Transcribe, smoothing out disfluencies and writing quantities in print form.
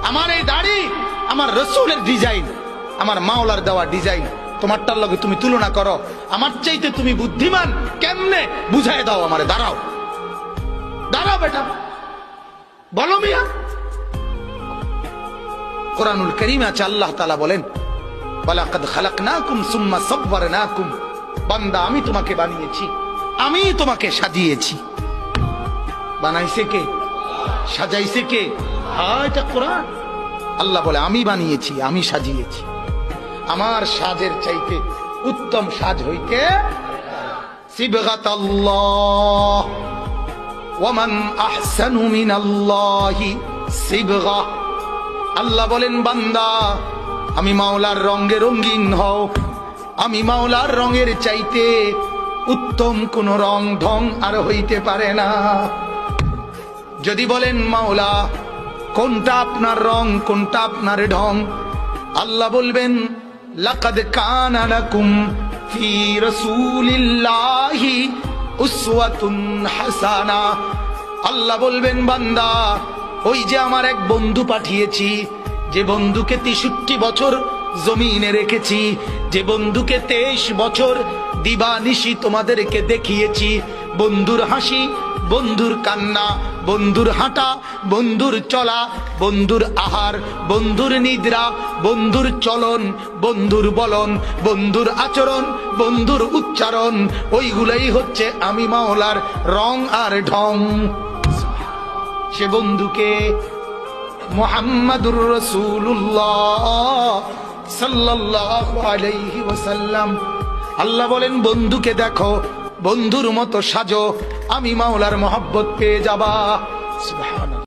আমার এই দাড়ি আমার রসুলের ডিজাইন, আমার মাওলার দেওয়া ডিজাইন, তোমারটার লগে তুমি তুলনা করো, আমার চাইতে তুমি বুদ্ধিমান কেমনে বুঝাই দাও আমারে। দাঁড়াও দাঁড়াও বেটা, বলো মিয়া। কোরআনুল কারীমে আছে আল্লাহ তাআলা বলেন, ওয়ালাকাদ খালাকনাকুম সুম্মা সাব্বারনাকুম, বান্দা আমি তোমাকে বানিয়েছি, আমি তোমাকে সাজিয়েছি। বানাইছে কে? সাজাইছে কে? এটা কোরআন। আল্লাহ বলে আমি বানিয়েছি, আমি সাজিয়েছি। আমার সাজের চাইতে উত্তম সাজ হইতে সিবগাতাল্লাহ, ওয়ামান আহসানু মিনাল্লাহি সিবগা। আল্লাহ বলেন বান্দা আমি মাওলার রঙে রঙিন হও, আমি মাওলার রঙের চাইতে উত্তম কোন রং ঢং আর হইতে পারে না। যদি বলেন মাওলা কোনটা আপনার রং, কোনটা আপনার ঢং, আল্লাহ বলবেন লাকাদ কানা লাকুম ফি রাসূলিল্লাহি উসওয়াতুন হাসানা। আল্লাহ বলবেন বান্দা ওই যে আমার এক বন্ধু পাঠিয়েছি, যে বন্ধুকে 63 বছর জমিনে রেখেছি, যে বন্ধুকে 23 বছর দিবানিশি তোমাদেরকে দেখিয়েছি, বন্ধুর হাসি, বন্ধুর কান্না, বন্ধুর হাঁটা, বন্ধুর চলা, বন্ধুর আহার, বন্ধুর নিদ্রা, বন্ধুর চলন, বন্ধুর বলন, বন্ধুর আচরণ, বন্ধুর উচ্চারণ, ওইগুলাই হচ্ছে আমি মাওলার রং আর ঢং। সে বন্ধুকে মুহাম্মাদুর রাসূলুল্লাহ সাল্লাল্লাহু আলাইহি ওয়াসাল্লাম। আল্লাহ বলেন বন্ধুকে দেখো, বন্ধুর মতো সাজো, আমি মাওলার মহব্বত পেয়ে যাবা। সুবহানাল্লাহ।